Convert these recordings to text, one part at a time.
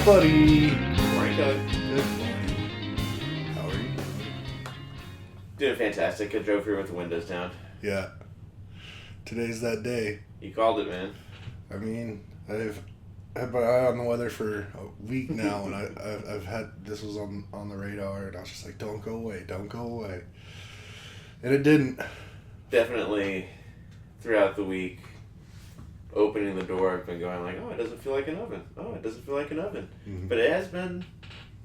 buddy? Good morning, Kelly. Good morning. How are you? Doing fantastic. I drove here with the windows down. Yeah. Today's that day. You called it, man. I mean, I've had my eye on the weather for a week now, and I've had this was on the radar, and I was just like, don't go away, and it didn't. Definitely, throughout the week, opening the door, I've been going like, oh, it doesn't feel like an oven. Oh, it doesn't feel like an oven. Mm-hmm. But it has been,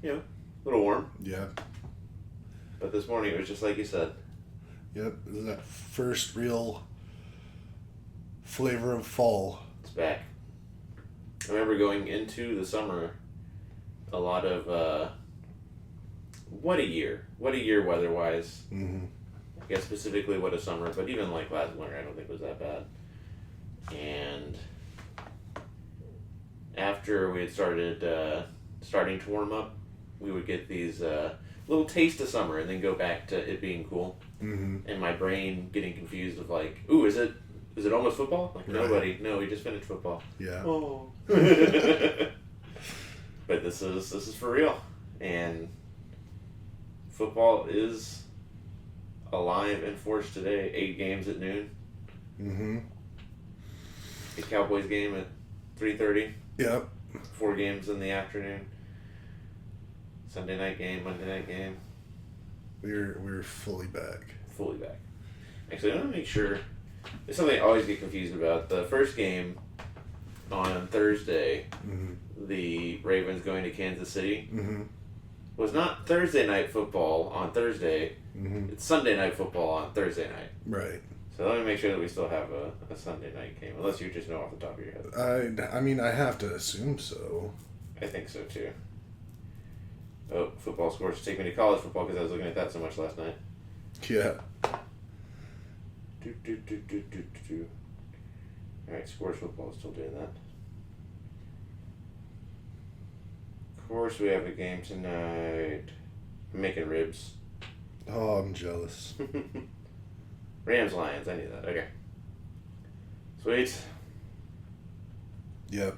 a little warm. Yeah. But this morning it was just like you said. Yep. This is that first real flavor of fall. It's back. I remember going into the summer, a lot of, what a year weather-wise. Mm-hmm. I guess specifically what a summer, but even like last winter I don't think was that bad. And after we had starting to warm up, we would get these little taste of summer and then go back to it being cool. Mm-hmm. And my brain getting confused of like, ooh, is it almost football? Like, Right. No, we just finished football. Yeah. Oh. But this is for real. And football is alive in force today. 8 games at noon. Mm-hmm. The Cowboys game at 3:30. Yep. 4 games in the afternoon. Sunday night game, Monday night game. We're fully back. Fully back. Actually, I want to make sure. There's something I always get confused about. The first game on Thursday, Mm-hmm. the Ravens going to Kansas City, Mm-hmm. was not Thursday night football on Thursday. Mm-hmm. It's Sunday night football on Thursday night. Right. So let me make sure that we still have a Sunday night game, unless you just know off the top of your head. I mean, I have to assume so. I think so too. Oh, football scores take me to college football because I was looking at that so much last night. Yeah. Alright, scores football is still doing that. Of course, we have a game tonight. I'm making ribs. Oh, I'm jealous. Rams, Lions, I knew that. Okay. Sweet. Yep.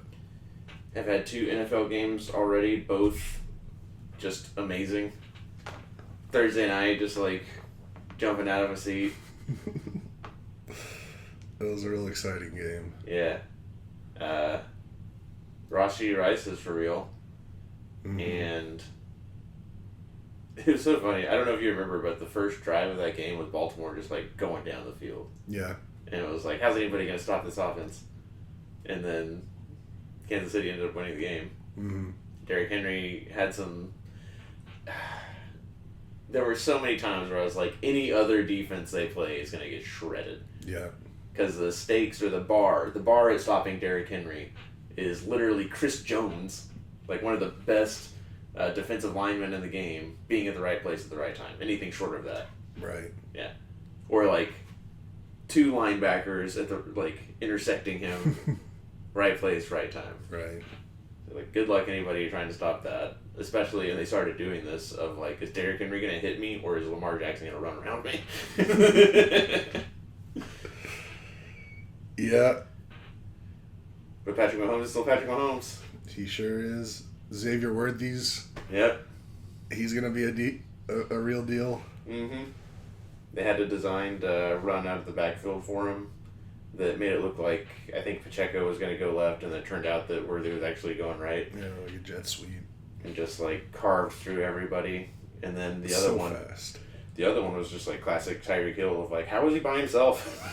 I've had 2 NFL games already, both just amazing. Thursday night, just like jumping out of a seat. That was a real exciting game. Yeah. Rashi Rice is for real. Mm-hmm. And it was so funny. I don't know if you remember, but the first drive of that game was Baltimore just like going down the field. Yeah. And it was like, how's anybody going to stop this offense? And then Kansas City ended up winning the game. Mm-hmm. Derrick Henry had some... There were so many times where I was like, any other defense they play is going to get shredded. Yeah. Because the stakes or the bar at stopping Derrick Henry is literally Chris Jones, like one of the best defensive linemen in the game, being at the right place at the right time. Anything short of that. Right. Yeah. Or like 2 linebackers at the intersecting him, right place, right time. Right. So, like, good luck anybody trying to stop that. Especially when they started doing this of like, is Derrick Henry gonna hit me or is Lamar Jackson gonna run around me? Yeah. But Patrick Mahomes is still Patrick Mahomes. He sure is. Xavier Worthy's. Yep. He's gonna be a real deal. Mm-hmm. They had a designed run out of the backfield for him that made it look like I think Pacheco was going to go left, and it turned out that Worthy was actually going right. You know, like a jet sweep. And just like carved through everybody. And then the other so one, fast. the other one was just like classic Tyreek Hill of like, how was he by himself?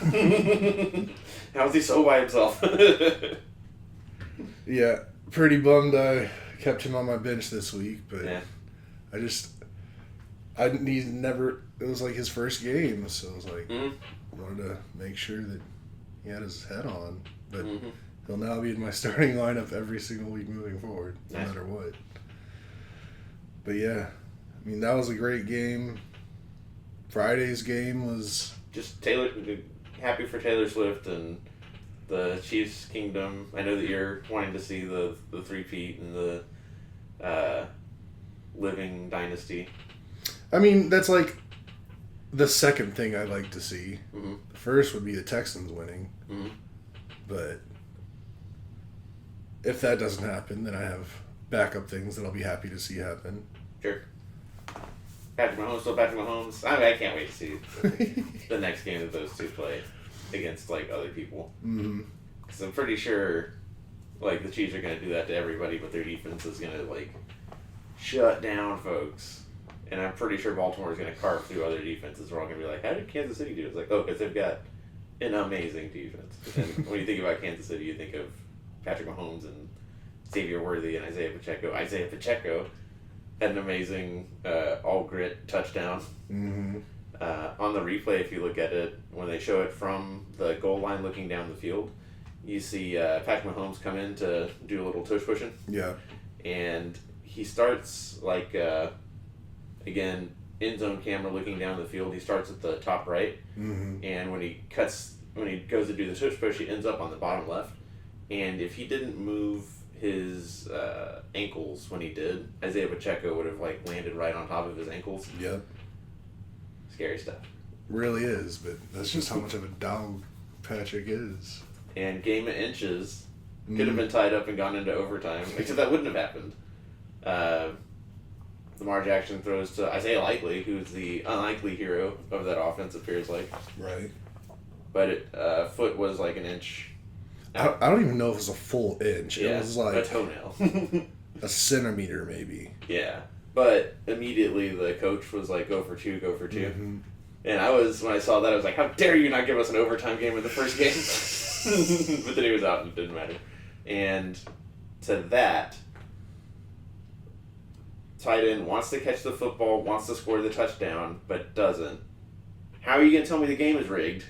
How was he so by himself? Yeah, pretty bummed I kept him on my bench this week, but Yeah. he never, it was like his first game, so I was like, Mhm. wanted to make sure that he had his head on, but Mhm. he'll now be in my starting lineup every single week moving forward, no Nice. matter what. But yeah, I mean, that was a great game. Friday's game was, Just happy for Taylor Swift and the Chiefs Kingdom. I know that you're wanting to see the three-peat and the living dynasty. I mean, that's like the second thing I like to see. Mm-hmm. The first would be the Texans winning. Mm-hmm. But if that doesn't happen, then I have backup things that I'll be happy to see happen. Sure. Patrick Mahomes, still Patrick Mahomes. I can't wait to see the next game that those two play against like other people. Mm-hmm. Because I'm pretty sure, like the Chiefs are gonna do that to everybody, but their defense is gonna like shut down folks. And I'm pretty sure Baltimore is gonna carve through other defenses. We're all gonna be like, how did Kansas City do it? It's like, oh, because they've got an amazing defense. And when you think about Kansas City, you think of Patrick Mahomes and Xavier Worthy and Isaiah Pacheco. Isaiah Pacheco had an amazing all grit touchdown. Mm-hmm. On the replay, if you look at it, when they show it from the goal line looking down the field, you see Patrick Mahomes come in to do a little tush pushing. Yeah. And he starts like, again, end zone camera looking down the field. He starts at the top right. Mm-hmm. And when he goes to do the tush push, he ends up on the bottom left. And if he didn't move his ankles when he did, Isaiah Pacheco would have like landed right on top of his ankles. Yep. Scary stuff. Really is, but that's just how much of a dog Patrick is. And game of inches could have been tied up and gone into overtime, except that wouldn't have happened. Lamar Jackson throws to Isaiah Likely, who's the unlikely hero of that offense, appears like. Right. But foot was like an inch. I don't even know if it was a full inch. Yeah, it was like a toenail. a centimeter, maybe. Yeah. But immediately the coach was like, go for two. Mm-hmm. And when I saw that, I was like, how dare you not give us an overtime game in the first game? But then he was out and it didn't matter. And to that, tight end wants to catch the football, wants to score the touchdown, but doesn't. How are you going to tell me the game is rigged?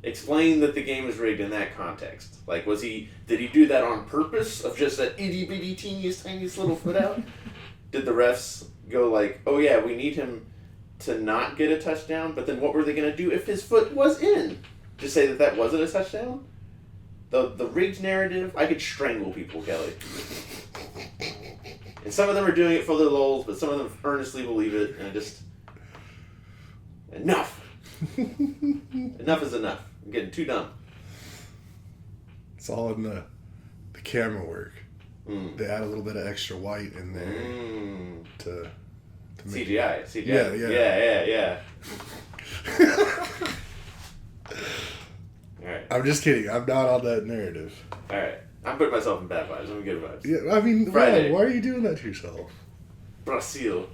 Explain that the game is rigged in that context. Like, did he do that on purpose of just that itty bitty teeniest tiniest little foot out? Did the refs go like, oh yeah, we need him to not get a touchdown, but then what were they going to do if his foot was in? Just say that wasn't a touchdown? The rigged narrative, I could strangle people, Kelly. And some of them are doing it for their lulz, but some of them earnestly believe it, and enough. Enough is enough. I'm getting too dumb. It's all in the camera work. Mm. They add a little bit of extra white in there to make CGI. Yeah. All right. I'm just kidding. I'm not on that narrative. All right. I'm putting myself in bad vibes. I'm in good vibes. Yeah, I mean, Friday. why are you doing that to yourself? Brazil.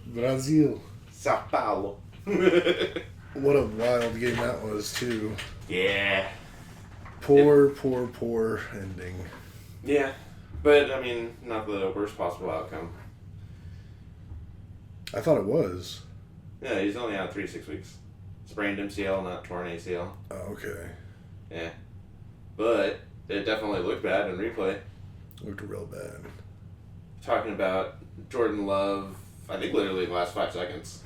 Sao Paulo. What a wild game that was, too. Yeah. Poor ending. Yeah. But, I mean, not the worst possible outcome. I thought it was. Yeah, he's only out 3 to 6 weeks. Sprained MCL, not torn ACL. Oh, okay. Yeah. But it definitely looked bad in replay. Looked real bad. Talking about Jordan Love, I think literally the last 5 seconds.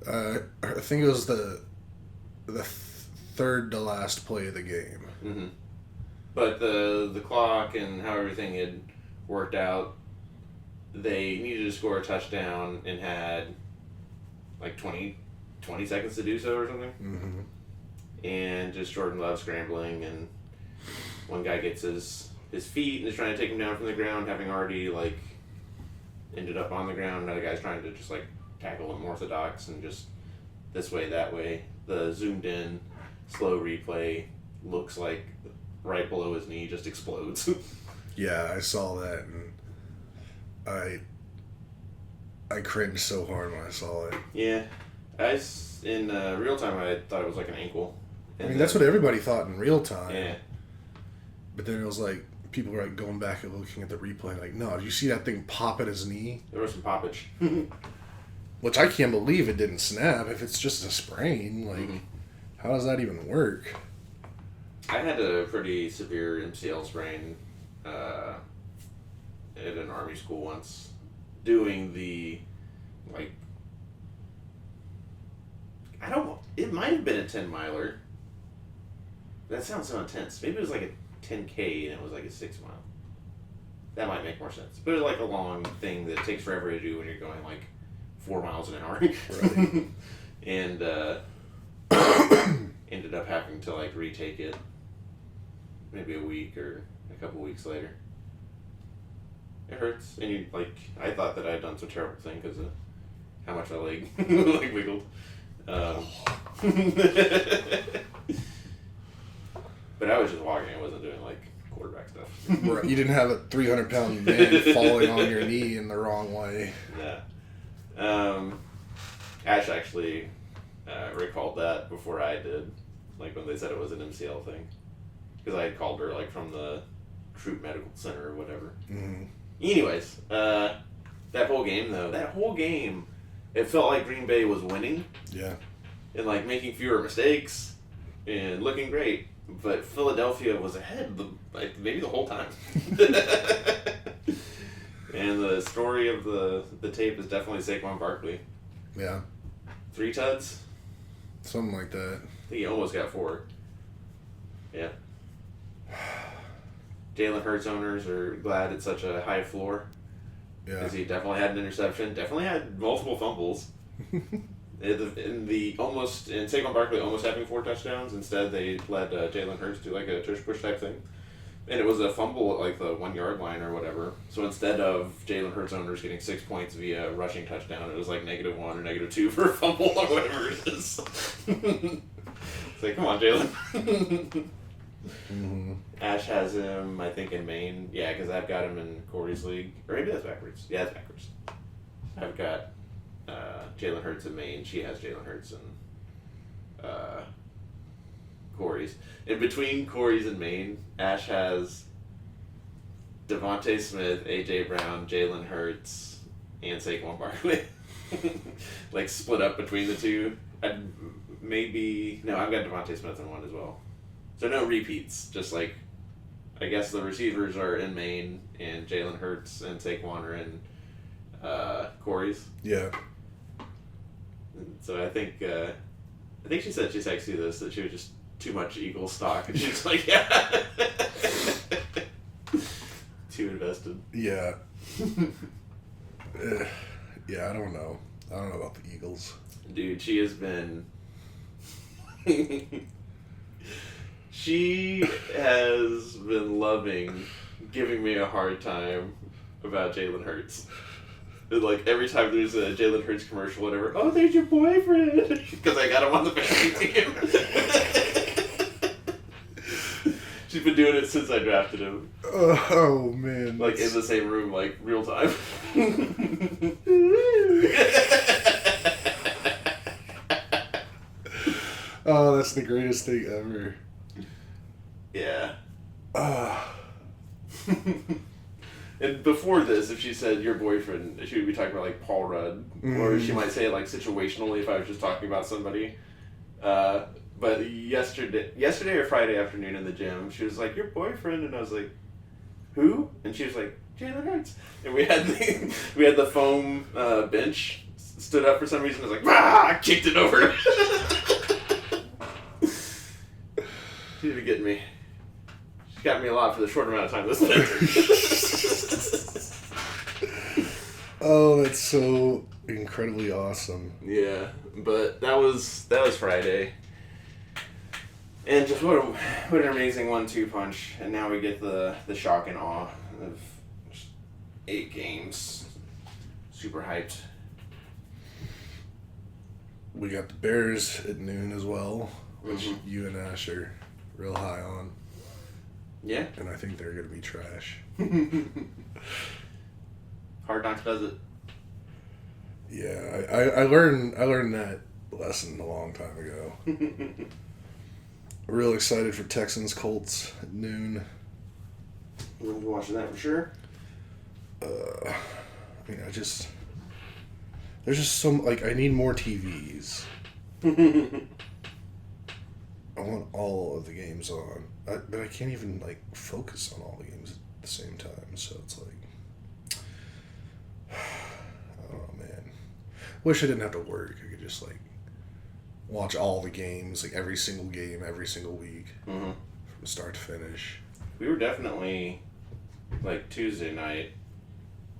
I think it was the third to last play of the game. Mm-hmm. But the clock and how everything had worked out, they needed to score a touchdown and had like 20 seconds to do so or something. Mm-hmm. And just Jordan Love scrambling, and one guy gets his feet and is trying to take him down from the ground, having already like ended up on the ground. Another guy's trying to just like tackle him orthodox and just this way, that way. The zoomed in slow replay looks like right below his knee just explodes. Yeah, I saw that, and I cringed so hard when I saw it. Yeah. In real time, I thought it was like an ankle. I mean, that's what everybody thought in real time. Yeah. But then it was like, people were like going back and looking at the replay, like, no, did you see that thing pop at his knee? There was some poppage. Which I can't believe it didn't snap. If it's just a sprain, like, how does that even work? I had a pretty severe MCL sprain at an Army school once, doing the, like, I don't know, it might have been a 10-miler. That sounds so intense. Maybe it was like a 10K and it was like a 6 mile. That might make more sense. But it was like a long thing that takes forever to do when you're going like 4 miles an hour. Right. And ended up having to like retake it maybe a week or a couple weeks later. It hurts, and you like. I thought that I had done some terrible thing because of how much my leg like wiggled. But I was just walking. I wasn't doing like quarterback stuff. Right. You didn't have a 300-pound man falling on your knee in the wrong way. Yeah. Ash actually recalled that before I did, like when they said it was an MCL thing, because I had called her like from the Troop Medical Center or whatever. Mm-hmm. Anyways, that whole game, it felt like Green Bay was winning. Yeah. And like making fewer mistakes and looking great, but Philadelphia was ahead maybe the whole time. And the story of the tape is definitely Saquon Barkley. Yeah. 3 tuds? Something like that. I think he almost got 4. Yeah. Jalen Hurts owners are glad it's such a high floor. Yeah. Because he definitely had an interception, definitely had multiple fumbles. And Saquon Barkley almost having 4 touchdowns. Instead, they let Jalen Hurts do like a tush push type thing. And it was a fumble at like the 1 yard line or whatever. So instead of Jalen Hurts owners getting 6 points via rushing touchdown, it was like -1 or -2 for a fumble or whatever it is. It's like, come on, Jalen. Mm-hmm. Ash has him, I think, in Maine. Yeah, because I've got him in Corey's league. Or maybe that's backwards. Yeah, it's backwards. I've got Jalen Hurts in Maine. She has Jalen Hurts in Corey's. In between Corey's and Maine, Ash has Devontae Smith, A.J. Brown, Jalen Hurts, and Saquon Barkley. Like, split up between the two. I've got Devontae Smith in one as well. So no repeats, just like, I guess the receivers are in Maine, and Jalen Hurts and Saquon are in Corey's. Yeah. So I think she said she texted you this, that she was just too much Eagle stock, and she was like, yeah. Too invested. Yeah. Yeah, I don't know. I don't know about the Eagles. Dude, she has been... She has been loving giving me a hard time about Jalen Hurts. And like every time there's a Jalen Hurts commercial, whatever, oh, there's your boyfriend, because I got him on the fantasy team. She's been doing it since I drafted him. Oh man! Like in the same room, like real time. Oh, that's the greatest thing ever. Yeah. And before this, if she said your boyfriend, she would be talking about like Paul Rudd, or she might say it like situationally if I was just talking about somebody. But yesterday or Friday afternoon in the gym, she was like, your boyfriend, and I was like, who? And she was like, Jalen Hurts. And we had the foam bench stood up for some reason. I was like, I kicked it over. She didn't get me. She got me a lot for the short amount of time this spent. Oh, that's so incredibly awesome. Yeah, but that was Friday. And just what an amazing 1-2 punch. And now we get the shock and awe of 8 games. Super hyped. We got the Bears at noon as well, which you and Ash are real high on. Yeah. And I think they're going to be trash. Hard Knocks does it. Yeah, I learned that lesson a long time ago. Real excited for Texans Colts at noon. We'll be watching that for sure. I mean, there's just some, like, I need more TVs. I want all of the games on. But I can't even, like, focus on all the games at the same time. So it's like, oh, man. Wish I didn't have to work. I could just, like, watch all the games, like, every single game, every single week. Mm-hmm. From start to finish. We were definitely, like, Tuesday night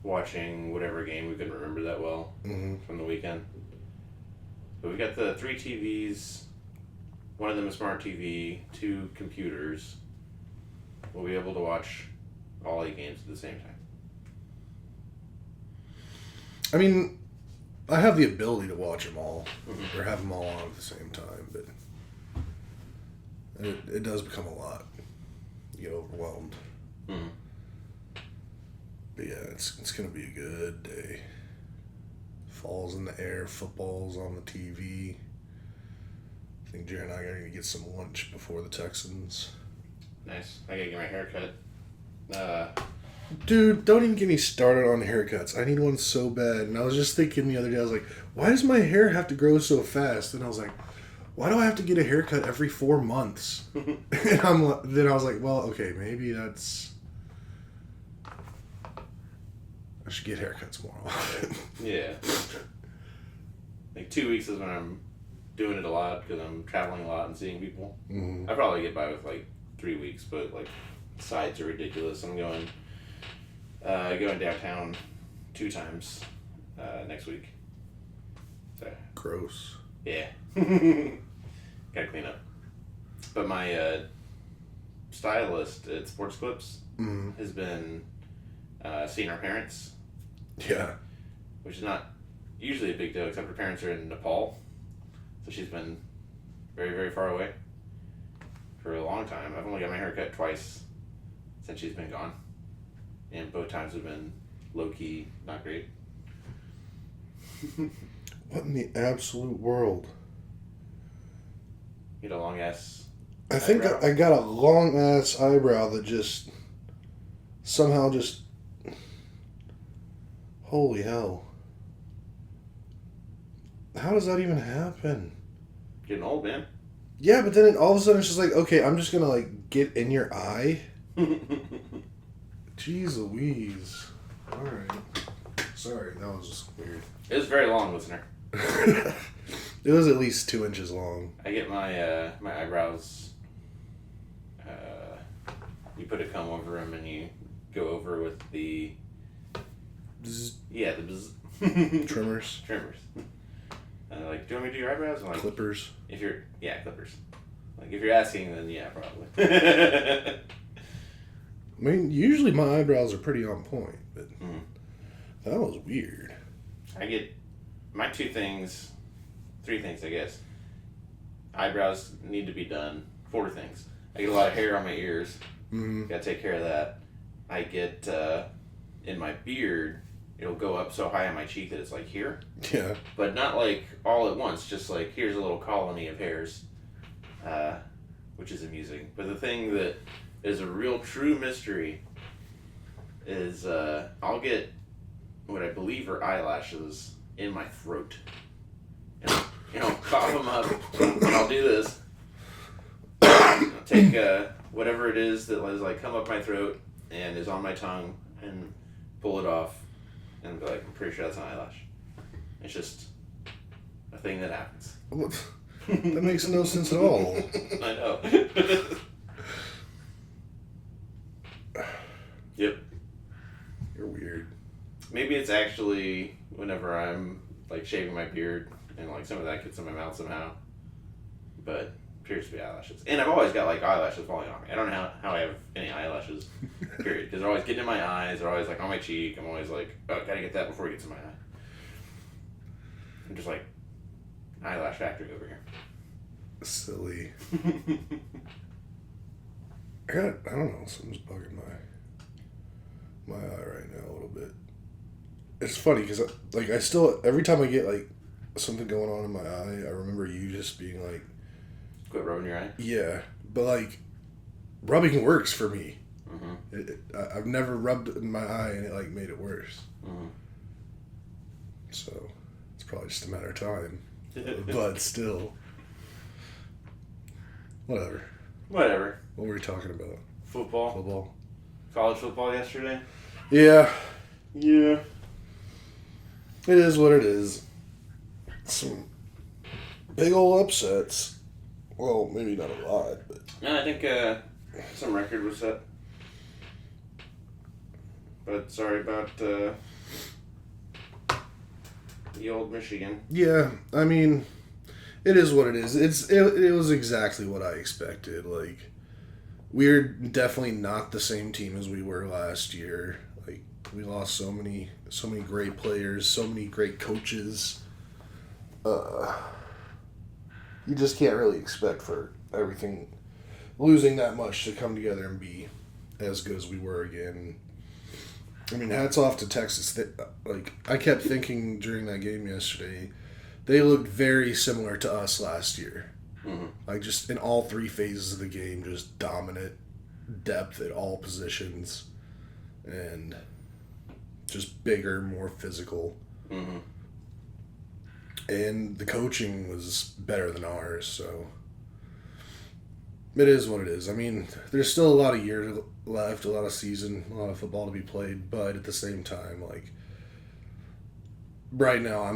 watching whatever game we couldn't remember that well from the weekend. But we got the 3 TVs. One of them a smart TV, 2 computers. We'll be able to watch all 8 games at the same time. I mean, I have the ability to watch them all, Mm-hmm. or have them all on at the same time, but it does become a lot. You get overwhelmed. Mm-hmm. But yeah, it's gonna be a good day. Fall's in the air, football's on the TV. I think Jared and I are gonna get some lunch before the Texans. Nice. I gotta get my hair cut. Dude, don't even get me started on haircuts. I need one so bad. And I was just thinking the other day, I was like, why does my hair have to grow so fast? And I was like, why do I have to get a haircut every 4 months? And then I was like, well, okay, maybe that's... I should get haircuts more often. Yeah. Like 2 weeks is when I'm doing it a lot because I'm traveling a lot and seeing people. Mm-hmm. I probably get by with like 3 weeks, but like sides are ridiculous. I'm going downtown 2 times next week. So Gross. yeah, gotta clean up. But my stylist at Sports Clips Mm-hmm. has been seeing our parents, Yeah. which is not usually a big deal, except her parents are in Nepal. So she's been very, very far away for a long time. I've only got my hair cut twice since she's been gone. And both times have been low-key, not great. What in the absolute world? You know, long-ass I think eyebrow. I got a long ass eyebrow that just somehow just. Holy hell. How does that even happen? Getting old, man. Yeah, but then all of a sudden it's just like, okay, I'm just gonna like get in your eye. Jeez Louise. Alright. Sorry, that was just weird. It was very long, listener. It was at least 2 inches long. I get my my eyebrows. You put a comb over them and you go over with the Bzz, the bzz. trimmers, trimmers. And they're like, do you want me to do your eyebrows? I'm like, clippers. if you're clippers. Like if you're asking, then yeah, probably. I mean, usually my eyebrows are pretty on point, but that was weird. I get my 3 things, I guess. Eyebrows need to be done. 4 things. I get a lot of hair on my ears. Mm-hmm. Gotta take care of that. I get in my beard, it'll go up so high on my cheek that it's like here, Yeah. but not like all at once. Just like here's a little colony of hairs, which is amusing. But the thing that is a real true mystery is I'll get what I believe are eyelashes in my throat. And I'll cough them up, and I'll do this. I'll take whatever it is that is like come up my throat and is on my tongue and pull it off and be like, I'm pretty sure that's an eyelash. It's just a thing that happens. That makes no sense at all. I know. Yep. You're weird. Maybe it's actually whenever I'm like shaving my beard and like some of that gets in my mouth somehow. But appears to be eyelashes. And I've always got like eyelashes falling off me. I don't know how I have any eyelashes, period. Because they're always getting in my eyes, they're always like on my cheek. I'm always like, oh, gotta get that before it gets in my eye. I'm just like, eyelash factory over here. Silly. I don't know, something's bugging my eye right now a little bit. It's funny because like I still every time I get like something going on in my eye, I remember you just being like, Quit rubbing your eye. yeah, but like rubbing works for me. Mm-hmm. I've never rubbed in my eye and it like made it worse. Mm-hmm. So it's probably just a matter of time. But still, whatever. Whatever. What were we talking about? Football. Football. College football yesterday. Yeah, Yeah. it is what it is. Some big old upsets. Well, maybe not a lot, but No, I think some record was set. But sorry about the old Michigan. yeah. I mean, it is what it is. It was exactly what I expected. Like, we're definitely not the same team as we were last year. Like, We lost so many great players, so many great coaches. You just can't really expect for everything losing that much to come together and be as good as we were again. I mean, hats off to Texas. I kept thinking during that game yesterday, they looked very similar to us last year. Mm-hmm. Like, just in all three phases of the game, just dominant depth at all positions. And just bigger, more physical. Mm-hmm. And the coaching was better than ours, so it is what it is. I mean, there's still a lot of year left, a lot of season, a lot of football to be played, but at the same time, like, right now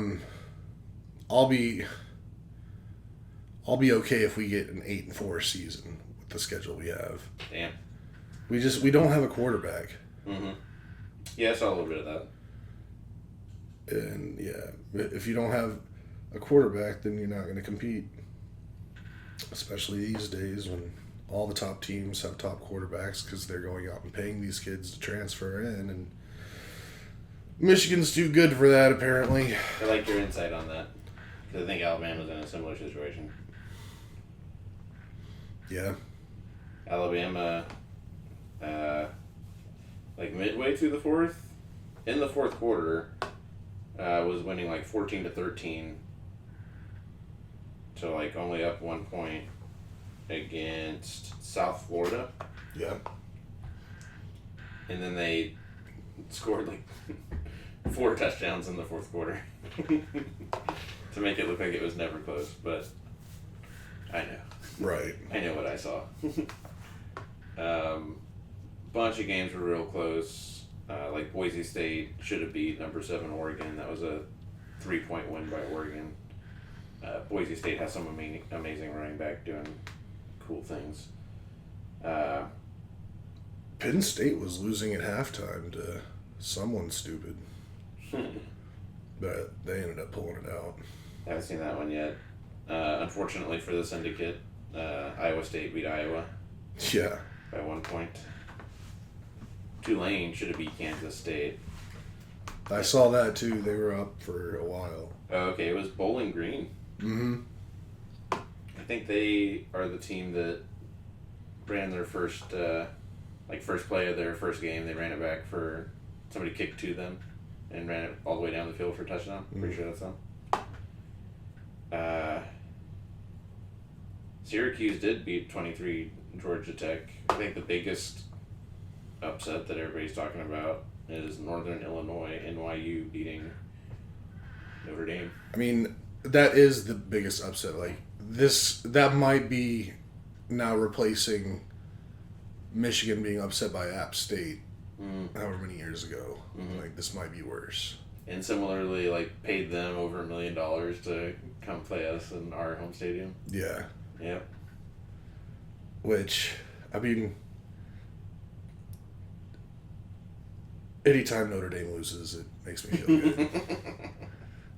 I'll be okay if we get an 8-4 season with the schedule we have. Damn. We don't have a quarterback. Mm-hmm. Yeah, I saw a little bit of that. And yeah, if you don't have a quarterback, then you're not going to compete. Especially these days when all the top teams have top quarterbacks because they're going out and paying these kids to transfer in. And Michigan's too good for that, apparently. I like your insight on that. Because I think Alabama's in a similar situation. Yeah. Alabama, like midway through the fourth, in the fourth quarter, was winning like 14-13 to like only up 1 point against South Florida. Yeah. And then they scored like 4 touchdowns in the fourth quarter to make it look like it was never close. But I know. Right. I know what I saw. Bunch of games were real close. Like Boise State should have beat number 7 Oregon. That was a 3-point win by Oregon. Boise State has some amazing running back doing cool things. Penn State was losing at halftime to someone stupid. But they ended up pulling it out. I haven't seen that one yet. Unfortunately for the syndicate, Iowa State beat Iowa Yeah. by 1 point. Tulane should have beat Kansas State. I saw that too. They were up for a while. Oh, okay, it was Bowling Green. Mm-hmm. I think they are the team that ran their first play of their first game. They ran it back for somebody kicked to them and ran it all the way down the field for a touchdown. Pretty sure that's them. Syracuse did beat 23 Georgia Tech. I think the biggest upset that everybody's talking about is Northern Illinois, NYU beating Notre Dame. I mean, that is the biggest upset. Like, that might be now replacing Michigan being upset by App State however many years ago. Mm-hmm. Like, this might be worse. And similarly, like, paid them over $1 million to come play us in our home stadium. Yeah. Yep. Which, I mean, anytime Notre Dame loses, it makes me feel good.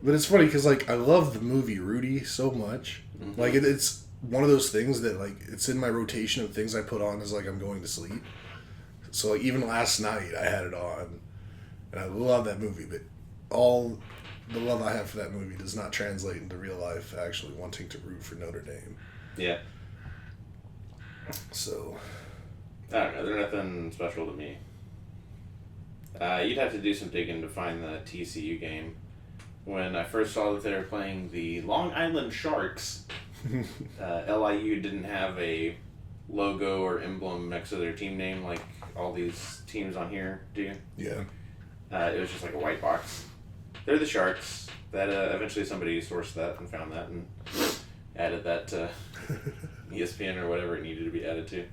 But it's funny because, like, I love the movie Rudy so much. Mm-hmm. Like, it's one of those things that, like, it's in my rotation of things I put on as, like, I'm going to sleep. So, like, even last night I had it on. And I love that movie, but all the love I have for that movie does not translate into real life actually wanting to root for Notre Dame. Yeah. So, I don't know. They're nothing special to me. You'd have to do some digging to find the TCU game. When I first saw that they were playing the Long Island Sharks, LIU didn't have a logo or emblem next to their team name like all these teams on here do. yeah. It was just like a white box. They're the Sharks. That eventually somebody sourced that and found that and added that to ESPN or whatever it needed to be added to.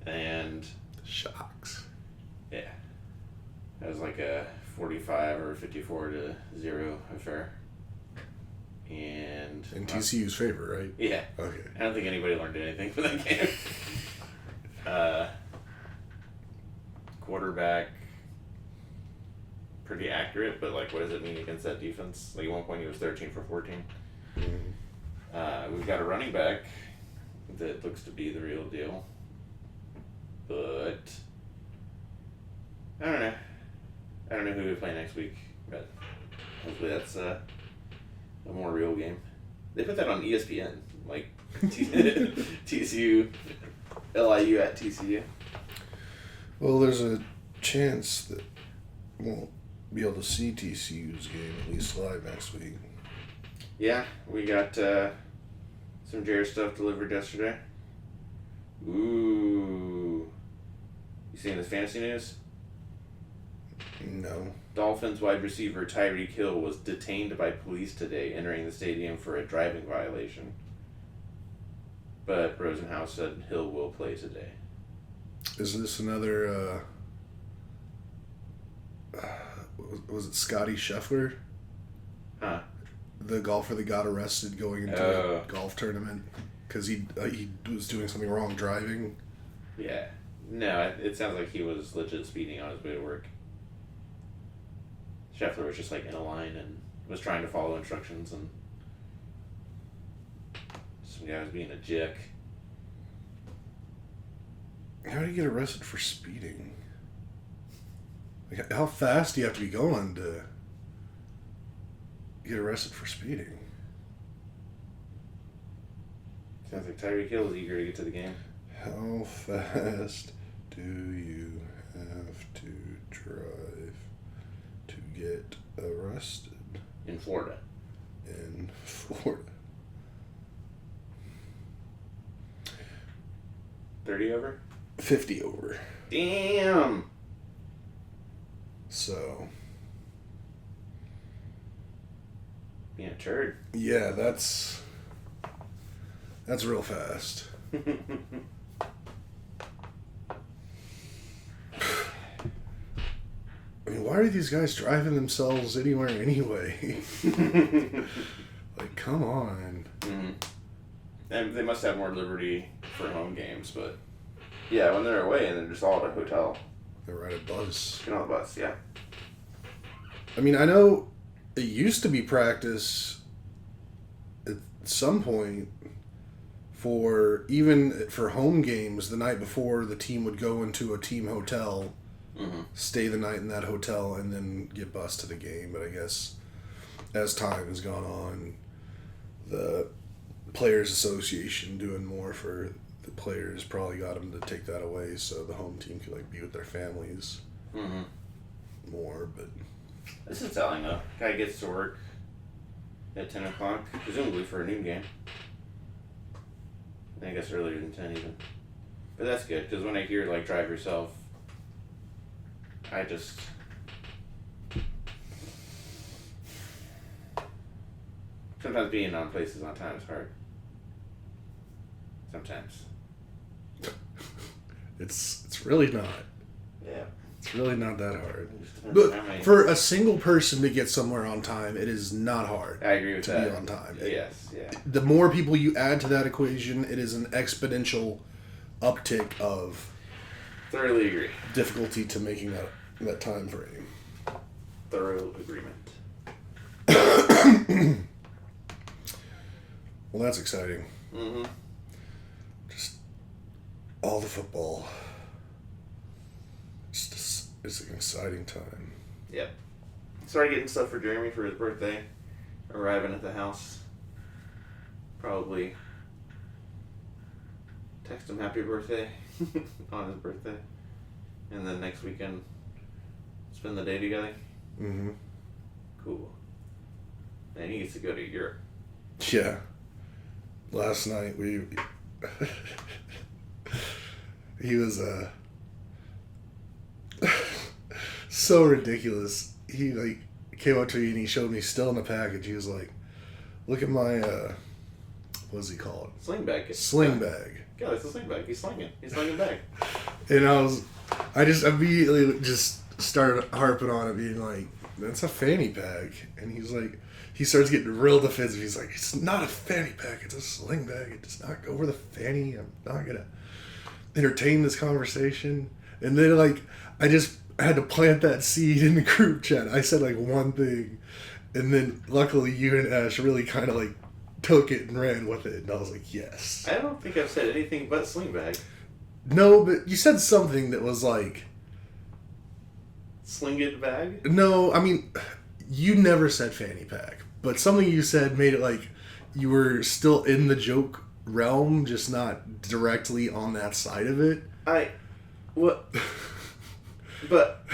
And Shocks. yeah, it was like a 45 or 54-0 affair. And In TCU's favor, right? yeah. Okay. I don't think anybody learned anything from that game. Quarterback, pretty accurate, but like, what does it mean against that defense? Like, at one point he was 13 for 14. We've got a running back that looks to be the real deal, but I don't know. I don't know who we play next week, but hopefully that's a more real game. They put that on ESPN, like TCU, LIU at TCU. Well, there's a chance that we won't be able to see TCU's game, at least live next week. Yeah, we got some Jared stuff delivered yesterday. Ooh. You seen this fantasy news? No. Dolphins wide receiver Tyreek Hill was detained by police today entering the stadium for a driving violation. But Rosenhaus said Hill will play today. Is this another, was it Scotty Scheffler? Huh. The golfer that got arrested going into a golf tournament because he was doing something wrong driving? Yeah. No, it sounds like he was legit speeding on his way to work. Scheffler was just like in a line and was trying to follow instructions, and some guy was being a jick. How do you get arrested for speeding? Like, how fast do you have to be going to get arrested for speeding? Sounds like Tyreek Hill is eager to get to the game. How fast do you have to drive to get arrested? In Florida. In Florida. 30 over? 50 over. Damn! So. Being a turd. Yeah, that's real fast. I mean, why are these guys driving themselves anywhere anyway? Like, come on. Mm-hmm. And they must have more liberty for home games, but yeah, when they're away and they're just all at a hotel. They ride a bus. Get on the bus, yeah. I mean, I know it used to be practice at some point for even for home games the night before the team would go into a team hotel, stay the night in that hotel, and then get bused to the game. But I guess as time has gone on, the Players Association doing more for the players probably got them to take that away so the home team could like be with their families more. But this is telling though. Guy gets to work at 10 o'clock, presumably for a noon game. I guess earlier than 10 even. But that's good, because when I hear like drive yourself, I just... Sometimes being on places on time is hard. Sometimes. it's really not. Yeah. It's really not that hard. But for a single person to get somewhere on time, it is not hard. I agree with to that. be on time. Yes, yeah. The more people you add to that equation, it is an exponential uptick of Thoroughly agree. difficulty to making that time frame. Thorough agreement. Well, that's exciting. Mm-hmm. Just all the football. It's an exciting time. Yep. Started getting stuff for Jeremy for his birthday. Arriving at the house. Probably text him happy birthday on his birthday. And then next weekend, spend the day together. Mm-hmm. Cool. And he gets to go to Europe. Yeah. Last night he was so ridiculous. He like came up to me and he showed me still in the package. He was like, "Look at my what does he call it? Sling bag. Sling bag." Yeah, it's a sling bag. He's slinging. He's slinging bag. And I just immediately just started harping on it, being like, "That's a fanny pack." And he's like, he starts getting real defensive. He's like, "It's not a fanny pack. It's a sling bag. It does not go over the fanny. I'm not gonna entertain this conversation." And then like I had to plant that seed in the group chat. I said like one thing, and then luckily you and Ash really kind of like took it and ran with it, and I was like, yes. I don't think I've said anything but sling bag. No, but you said something that was like Sling it bag? No, I mean, you never said fanny pack, but something you said made it like you were still in the joke realm, just not directly on that side of it. What? But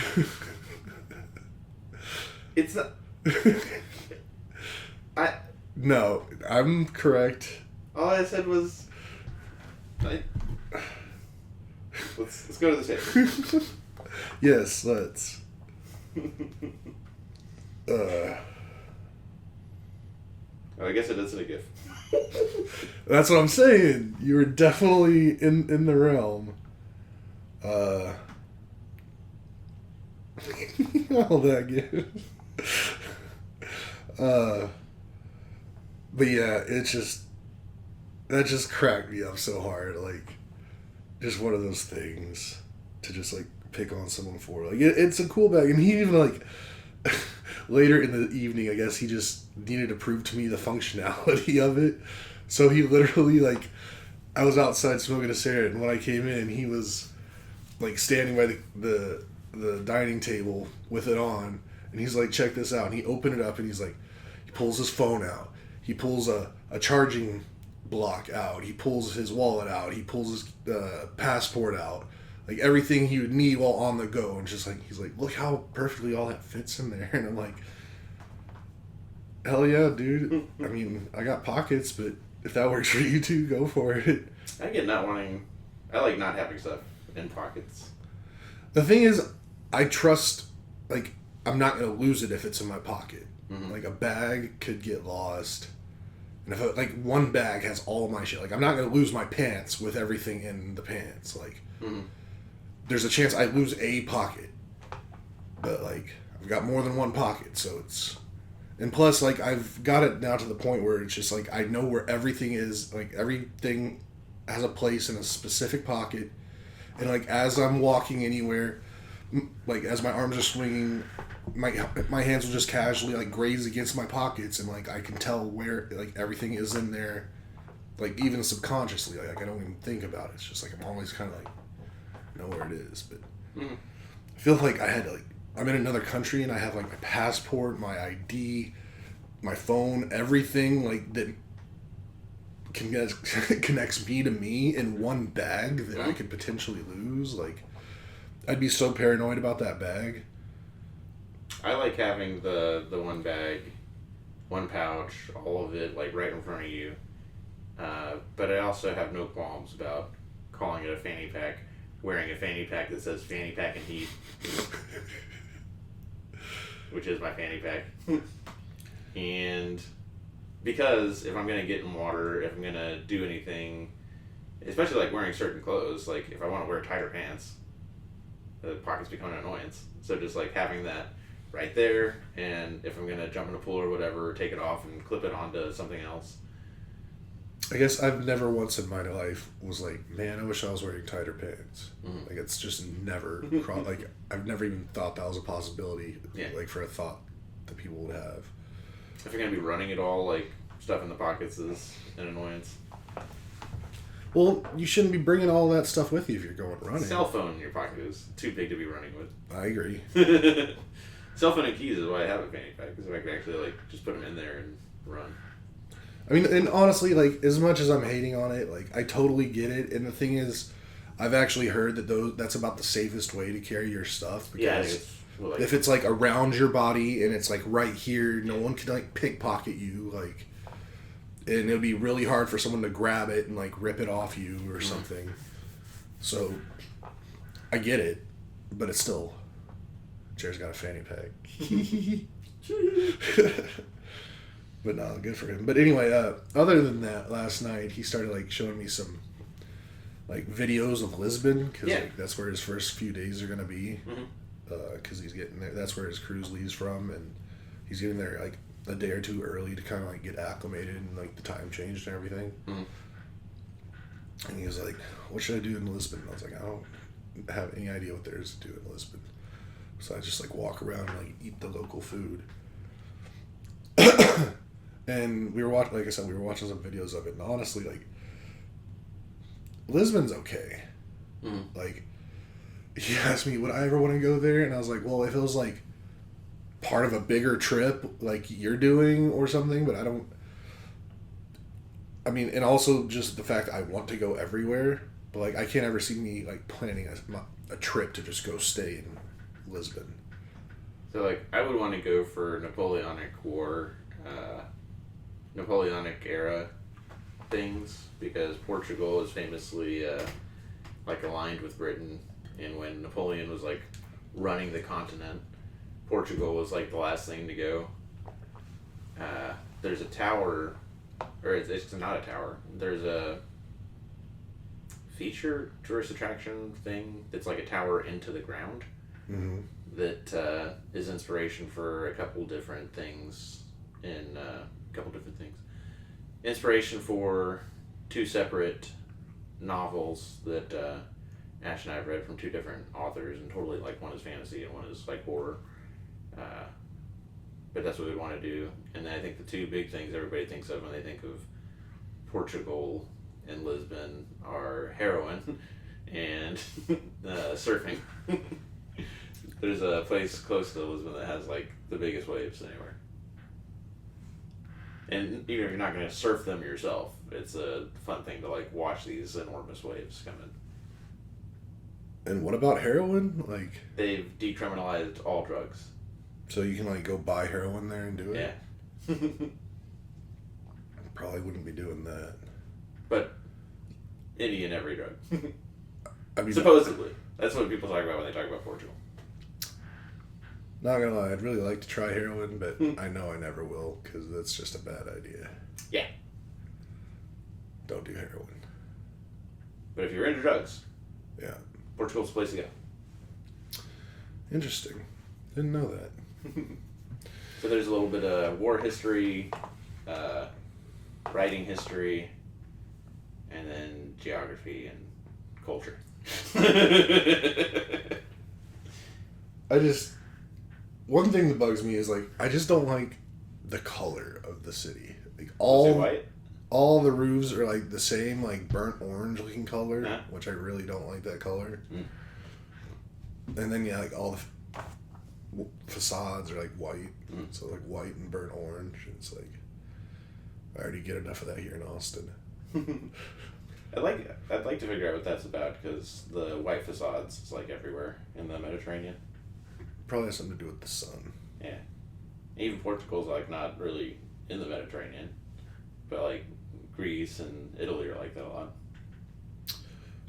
it's not. No, I'm correct. All I said was, let's go to the table. Yes, let's. I guess it isn't a gift. That's what I'm saying. You were definitely in the realm. All that gift. But yeah, that just cracked me up so hard. Like, just one of those things to just like pick on someone for. Like, it's a cool bag, and he even like later in the evening, I guess he just needed to prove to me the functionality of it. So he literally like, I was outside smoking a cigarette, and when I came in, he was like standing by the dining table with it on, and he's like, check this out. And he opened it up, and he's like, he pulls his phone out. He pulls a charging block out. He pulls his wallet out. He pulls his passport out. Like, everything he would need while on the go. And just like, he's like, look how perfectly all that fits in there. And I'm like, hell yeah, dude. I mean, I got pockets, but if that works for you too, go for it. I like not having stuff in pockets. The thing is, I trust, like, I'm not going to lose it if it's in my pocket. Mm-hmm. Like, a bag could get lost. And if, like, one bag has all my shit, like, I'm not going to lose my pants with everything in the pants. Like, there's a chance I lose a pocket. But, like, I've got more than one pocket, so it's... And plus, like, I've got it now to the point where it's just, like, I know where everything is. Like, everything has a place in a specific pocket. And, like, as I'm walking anywhere, like, as my arms are swinging, my hands will just casually, like, graze against my pockets. And, like, I can tell where, like, everything is in there. Like, even subconsciously. Like, I don't even think about it. It's just, like, I'm always kind of, like, know where it is. But I feel like I had to, like, I'm in another country and I have, like, my passport, my ID, my phone, everything, like, that connects me to me in one bag that I could potentially lose. Like, I'd be so paranoid about that bag. I like having the one bag, one pouch, all of it, like, right in front of you. But I also have no qualms about calling it a fanny pack, wearing a fanny pack that says fanny pack and heat. Which is my fanny pack. And because if I'm going to get in water, if I'm going to do anything, especially like wearing certain clothes, like if I want to wear tighter pants, the pockets become an annoyance. So just like having that right there, and if I'm going to jump in a pool or whatever, take it off and clip it onto something else. I guess I've never once in my life was like, man, I wish I was wearing tighter pants. Mm-hmm. Like, it's just never like, I've never even thought that was a possibility. Yeah. Like, for a thought that people would have. If you're gonna be running at all, like, stuff in the pockets is an annoyance. Well, you shouldn't be bringing all that stuff with you if you're going running. Cell phone in your pocket is too big to be running with. I agree. Cell phone and keys is why I have a fanny pack, because I can actually, like, just put them in there and run. I mean, and honestly, like, as much as I'm hating on it, like, I totally get it. And the thing is, I've actually heard that that's about the safest way to carry your stuff. Because if it's, like, around your body and it's, like, right here, no one can, like, pickpocket you, like, and it'll be really hard for someone to grab it and, like, rip it off you or something. So, I get it, but it's still, Jared's got a fanny pack. But no, good for him. But anyway, other than that, last night he started like showing me some like videos of Lisbon because like, that's where his first few days are gonna be. Because he's getting there. That's where his cruise leaves from, and he's getting there like a day or two early to kind of like get acclimated and like the time changed and everything. And he was like, "What should I do in Lisbon?" And I was like, "I don't have any idea what there is to do in Lisbon." So I just like walk around and like eat the local food. And we were watching, like I said, we were watching some videos of it, and honestly, like, Lisbon's okay. Like, he asked me, would I ever want to go there? And I was like, well, if it was like part of a bigger trip like you're doing or something, but I don't. I mean, and also just the fact I want to go everywhere, but like I can't ever see me like planning a trip to just go stay in Lisbon. So like I would want to go for Napoleonic War, Napoleonic era things because Portugal is famously like aligned with Britain, and when Napoleon was like running the continent, Portugal was like the last thing to go. There's a tower, or it's not a tower. There's a feature tourist attraction thing that's like a tower into the ground. Mm-hmm. That is inspiration for a couple different things. Inspiration for two separate novels that Ash and I have read from two different authors, and totally like one is fantasy and one is like horror. But that's what we want to do. And then I think the two big things everybody thinks of when they think of Portugal and Lisbon are heroin and surfing. There's a place close to Lisbon that has like the biggest waves anywhere. And even if you're not going to surf them yourself, it's a fun thing to like watch these enormous waves come in. And what about heroin? Like They've decriminalized all drugs. so you can like go buy heroin there and do it? Yeah. Probably wouldn't be doing that. But any and every drug. I mean, Supposedly. That's what people talk about when they talk about Portugal. not gonna lie, I'd really like to try heroin, but I know I never will because that's just a bad idea. Yeah. Don't do heroin. But if you're into drugs, Yeah. Portugal's the place to go. Interesting. Didn't know that. So there's a little bit of war history, writing history, and then geography and culture. One thing that bugs me is like I just don't like the color of the city. Like Was it all white? all the roofs are like the same like burnt orange looking color, Huh? which I really don't like that color. Mm. And then yeah, like all the facades are like white, so like white and burnt orange. It's like I already get enough of that here in Austin. I'd like to figure out what that's about because the white facades is like everywhere in the Mediterranean. Probably has something to do with the sun. Yeah, even Portugal's like not really in the Mediterranean, but like Greece and Italy are like that a lot.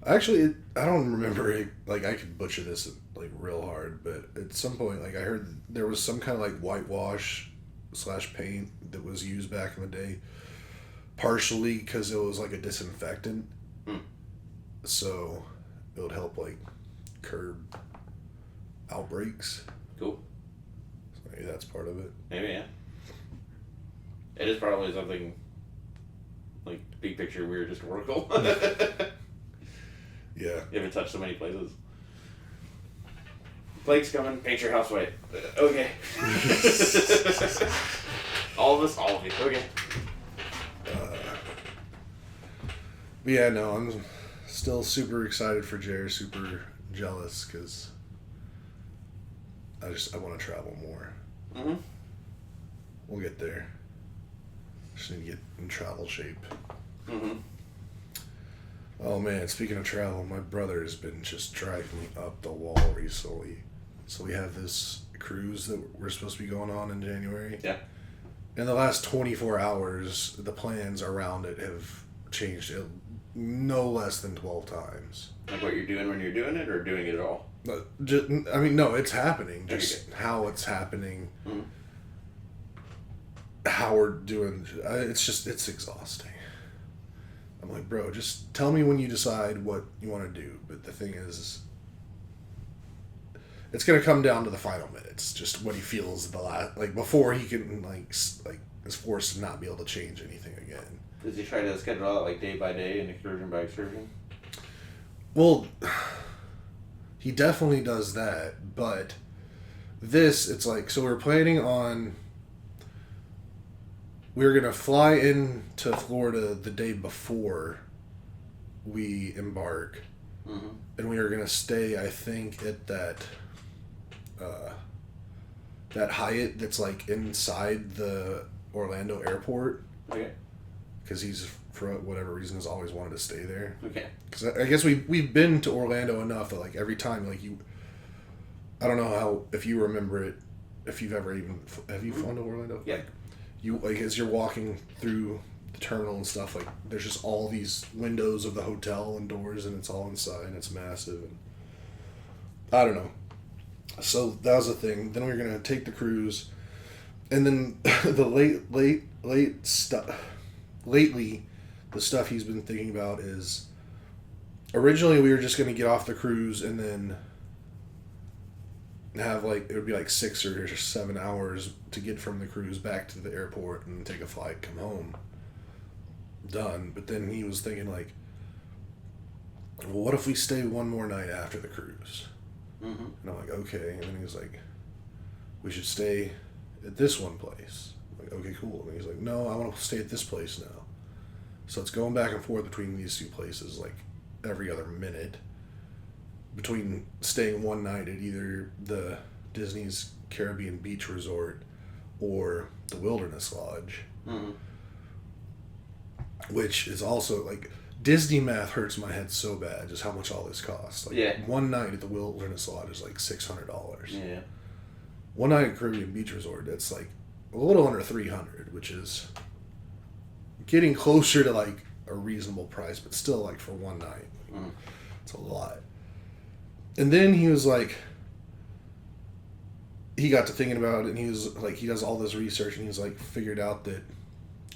Actually, I don't remember it. Like I could butcher this like real hard, but at some point, like I heard there was some kind of like whitewash / paint that was used back in the day, partially because it was like a disinfectant, so it would help like curb outbreaks. Cool. So maybe that's part of it. Maybe, yeah. It is probably something like big picture weird historical. Yeah. You haven't touched so many places. Blake's coming. Paint your house white. Okay. All of you. Okay. But yeah, no, I'm still super excited for Jerry. Super jealous because I want to travel more. Mm-hmm. We'll get there. Just need to get in travel shape. Mm-hmm. Oh man, speaking of travel, my brother has been just driving me up the wall recently. So we have this cruise that we're supposed to be going on in January. Yeah. In the last 24 hours, the plans around it have changed no less than 12 times. Like what you're doing when you're doing it, or doing it at all? No, it's happening. Just Okay. how it's happening. Mm-hmm. How we're doing. It's exhausting. I'm like, bro, just tell me when you decide what you want to do. But the thing is, it's gonna come down to the final minutes. Just what he feels before he can is forced to not be able to change anything again. Does he try to schedule out like day by day and excursion by excursion? Well, he definitely does that, but it's like, so we're planning on, we're going to fly into Florida the day before we embark, Mm-hmm. and we were gonna stay, I think, at that Hyatt that's like inside the Orlando airport. Okay. Because he's, for whatever reason, has always wanted to stay there. Okay. Because I guess we've been to Orlando enough that like every time like I don't know how, if you remember it, if you've ever even, have you flown to Orlando? Yeah. Like, you, like, as you're walking through the terminal and stuff, like there's just all these windows of the hotel and doors, and it's all inside and it's massive, and I don't know. So that was the thing. Then we were gonna take the cruise, and then the late stuff. Lately, the stuff he's been thinking about is, originally we were just gonna get off the cruise and then have like, it would be like 6 or 7 hours to get from the cruise back to the airport and take a flight, come home. Done. But then he was thinking like, well, what if we stay one more night after the cruise? Mm-hmm. And I'm like, okay. And then he was like, we should stay at this one place. I'm like, okay, cool. And he's like, no, I want to stay at this place now. So it's going back and forth between these two places like every other minute. Between staying one night at either the Disney's Caribbean Beach Resort or the Wilderness Lodge. Mm-hmm. Which is also like, Disney math hurts my head so bad, just how much all this costs. Like, yeah. One night at the Wilderness Lodge is like $600. Yeah. One night at Caribbean Beach Resort, that's like a little under $300, which is getting closer to like a reasonable price, but still like for one night. Mm. It's a lot. And then he was like, he got to thinking about it, and he was like, he does all this research, and he's like, figured out that,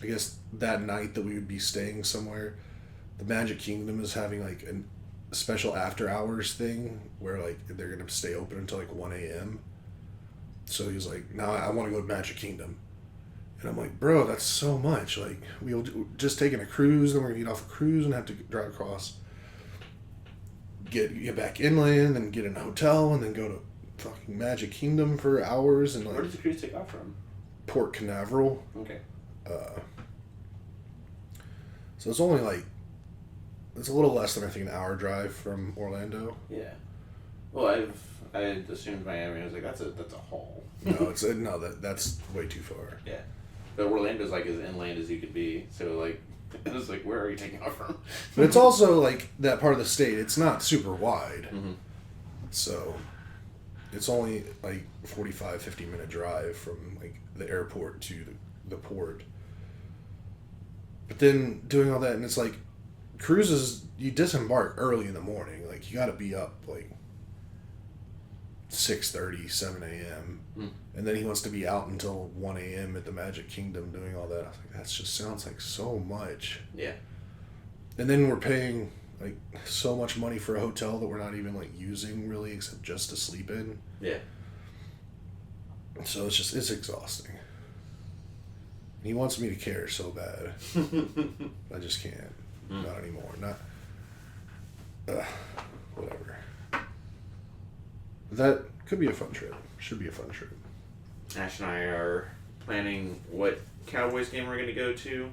I guess that night that we would be staying somewhere, the Magic Kingdom is having like a special after hours thing where like they're gonna stay open until like 1 a.m. So he's like, now I want to go to Magic Kingdom. And I'm like, bro, that's so much. Like, we'll just taking a cruise, then we're gonna get off a cruise and have to drive across, get back inland, then get in a hotel, and then go to fucking Magic Kingdom for hours. And like, Where does the cruise take off from? Port Canaveral. Okay. So it's only like, it's a little less than I think an hour drive from Orlando. Yeah. Well, I assumed Miami. I was like, that's a haul. That's way too far. Yeah. But Orlando's like as inland as you could be. So like, it was like, where are you taking off from? But it's also like that part of the state. It's not super wide. Mm-hmm. So it's only like 45, 50-minute drive from like the airport to the port. But then doing all that, and it's like, cruises, you disembark early in the morning. Like, you got to be up like 6:30, 7 a.m. Mm. And then he wants to be out until 1 a.m. at the Magic Kingdom doing all that. I was like, that just sounds like so much. Yeah. And then we're paying like so much money for a hotel that we're not even like using really, except just to sleep in. Yeah. So it's exhausting. And he wants me to care so bad. I just can't. Not anymore. Whatever. That could be a fun trip. Should be a fun trip. Ash and I are planning what Cowboys game we're going to go to,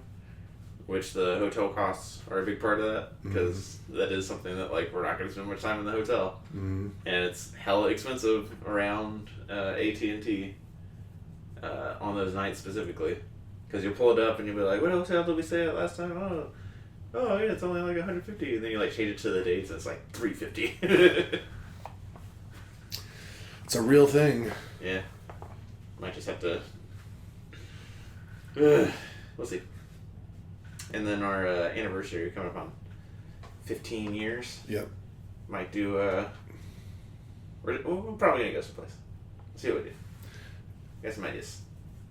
which the hotel costs are a big part of that, because that is something that like we're not going to spend much time in the hotel, and it's hella expensive around AT&T on those nights specifically, because you'll pull it up and you'll be like, what hotel did we stay at last time? Oh yeah, it's only like $150, and then you like change it to the dates and it's like $350. It's a real thing. Yeah. Might just have to... we'll see. And then our anniversary coming up on 15 years. Yep. Might do... we're probably going to go someplace. See what we do. Guess I might just...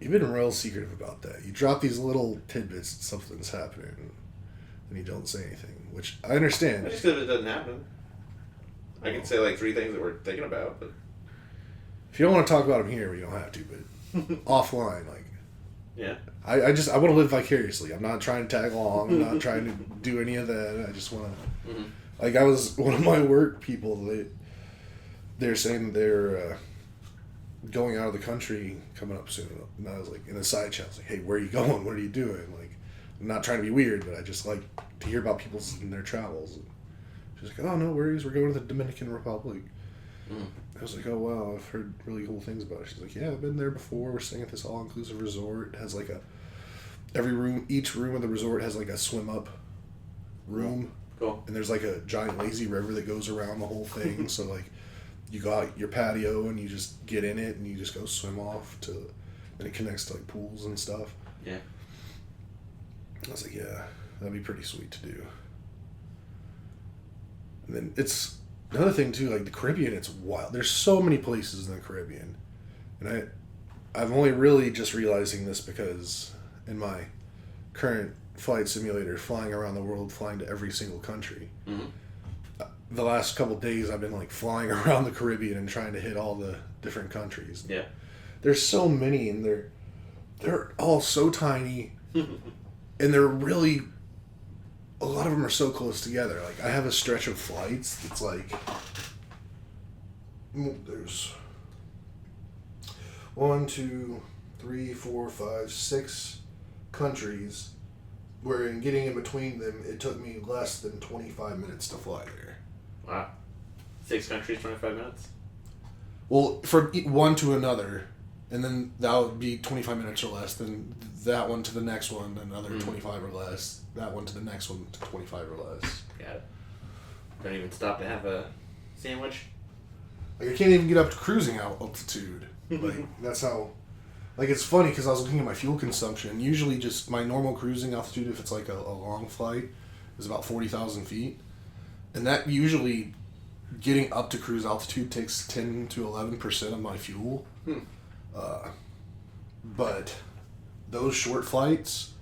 You've been real secretive about that. You drop these little tidbits, something's happening, and you don't say anything, which I understand. Just because it doesn't happen. I can say like 3 things that we're thinking about, but... If you don't want to talk about them here, you don't have to, but offline, like... Yeah. I want to live vicariously. I'm not trying to tag along. I'm not trying to do any of that. I just want to... Mm-hmm. Like, I was... One of my work people, they're saying they're going out of the country coming up soon. And I was like, in a side chat, I was like, hey, where are you going? What are you doing? Like, I'm not trying to be weird, but I just like to hear about people's and their travels. She's like, oh, no worries, we're going to the Dominican Republic. Mm. I was like, oh, wow, I've heard really cool things about it. She's like, yeah, I've been there before. We're staying at this all-inclusive resort. It has like each room of the resort has like a swim-up room. Cool. And there's like a giant lazy river that goes around the whole thing. So like, you got your patio and you just get in it and you just go swim off to, and it connects to like pools and stuff. Yeah. I was like, yeah, that'd be pretty sweet to do. And then it's another thing too, like the Caribbean, it's wild. There's so many places in the Caribbean. And I've only really just realizing this because in my current flight simulator, flying around the world, flying to every single country. Mm-hmm. The last couple of days I've been like flying around the Caribbean and trying to hit all the different countries. Yeah. There's so many and they're all so tiny and they're really, a lot of them are so close together. Like I have a stretch of flights that's like, there's 1, 2, 3, 4, 5, 6 countries where in getting in between them it took me less than 25 minutes to fly there. Wow. 6 countries, 25 minutes? Well, from one to another, and then that would be 25 minutes or less, then that one to the next one, another 25 or less, that one to the next one to 25 or less. Got it. Don't even stop to have a sandwich? Like, I can't even get up to cruising altitude. Like, that's how... Like, it's funny, because I was looking at my fuel consumption. Usually just my normal cruising altitude, if it's like a long flight, is about 40,000 feet. And that usually, getting up to cruise altitude takes 10 to 11% of my fuel. But those short flights,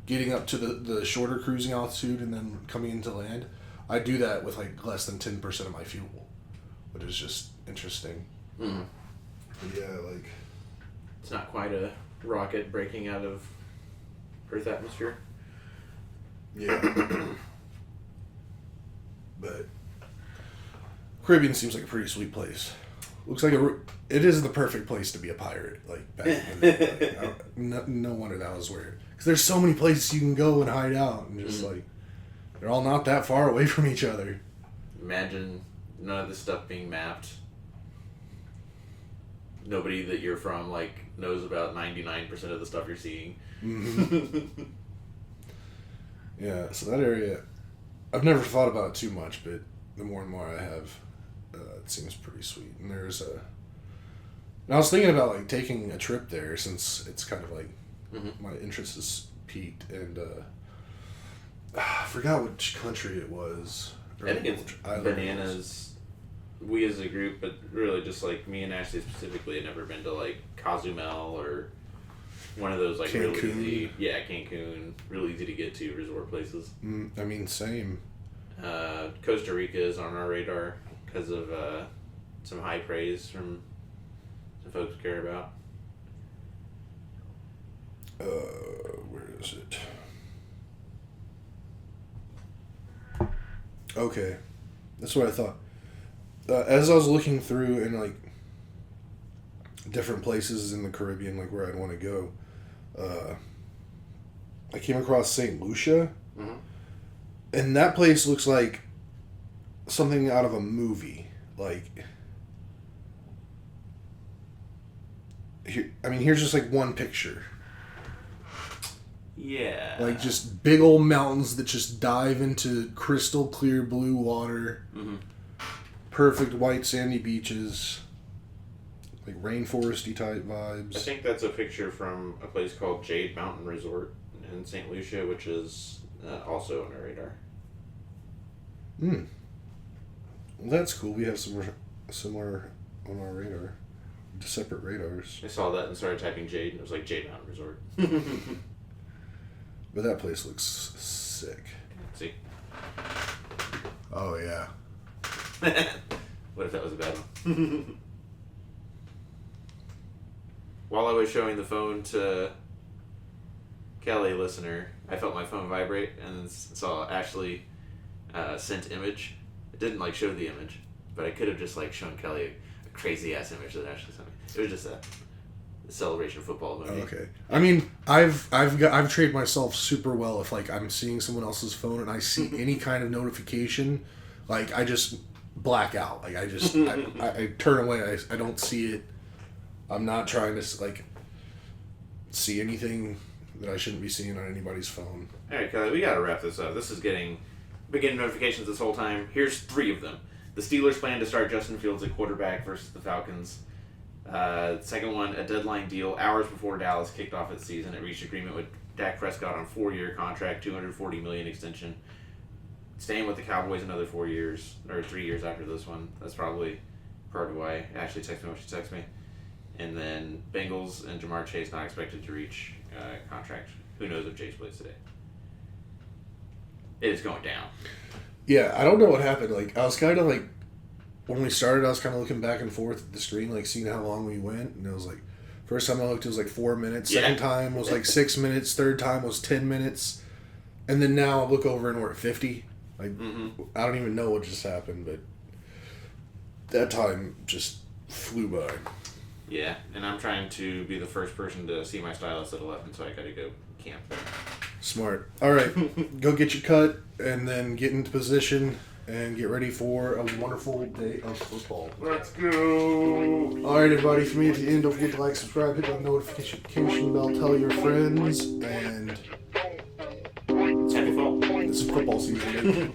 getting up to the shorter cruising altitude and then coming into land, I do that with like less than 10% of my fuel, which is just interesting. Mm. Yeah, like... It's not quite a rocket breaking out of Earth atmosphere. Yeah. But Caribbean seems like a pretty sweet place. Looks like it is the perfect place to be a pirate. Like back in the day. Like, no wonder that was where. Because there's so many places you can go and hide out, and just like they're all not that far away from each other. Imagine none of this stuff being mapped. Nobody that you're from like knows about 99% of the stuff you're seeing. Mm-hmm. Yeah, so that area, I've never thought about it too much, but the more and more I have, it seems pretty sweet. And there's a... And I was thinking about, like, taking a trip there since it's kind of, like, my interest is peaked. And, I forgot which country it was. I think it's bananas. We as a group, but really just, like, me and Ashley specifically had never been to, like, Cozumel or one of those, like, Cancun. really easy... Yeah, Cancun. Really easy to get to resort places. I mean, same. Costa Rica is on our radar because of some high praise from some folks we care about. Where is it? Okay, that's what I thought. As I was looking through and like different places in the Caribbean, like where I'd want to go, I came across St. Lucia, and that place looks like something out of a movie. Like, here's just like one picture. Yeah. Like just big old mountains that just dive into crystal clear blue water. Perfect white sandy beaches. Like rainforesty type vibes. I think that's a picture from a place called Jade Mountain Resort in St. Lucia, which is also on our radar. Well, that's cool. We have some similar on our radar. Separate radars. I saw that and started typing Jade, and it was like Jade Mountain Resort. But that place looks sick. See? Oh, yeah. What if that was a bad one? While I was showing the phone to Kelly, listener, I felt my phone vibrate and saw Ashley sent image. It didn't like show the image, but I could have just like shown Kelly a crazy ass image that Ashley sent me. It was just a celebration football movie. Okay. I mean, I've trained myself super well if like I'm seeing someone else's phone and I see any kind of notification Like, I just black out. Like, I turn away. I don't see it. I'm not trying to, like, see anything that I shouldn't be seeing on anybody's phone. All right, Kelly, we got to wrap this up. This is getting notifications this whole time. Here's 3 of them. The Steelers plan to start Justin Fields at quarterback versus the Falcons. Second one, a deadline deal. Hours before Dallas kicked off its season, it reached agreement with Dak Prescott on a 4-year contract, $240 million extension. Staying with the Cowboys another 4 years, or 3 years after this one. That's probably part of why Ashley texted me what she texted me. And then Bengals and Jamar Chase not expected to reach contract. Who knows if Chase plays today? It is going down. Yeah, I don't know what happened. Like, I was kind of like, when we started, I was kind of looking back and forth at the screen, like seeing how long we went, and it was like, first time I looked, it was like 4 minutes. Second time was like 6 minutes. Third time was 10 minutes, and then now I look over and we're at 50. Like, I don't even know what just happened, but that time just flew by. Yeah, and I'm trying to be the first person to see my stylist at 11, so I gotta go camp. Smart. All right, go get your cut, and then get into position, and get ready for a wonderful day of football. Let's go! All right, everybody, from me at the end, don't forget to like, subscribe, hit that notification bell, tell your friends, and Happy fall. it's football season.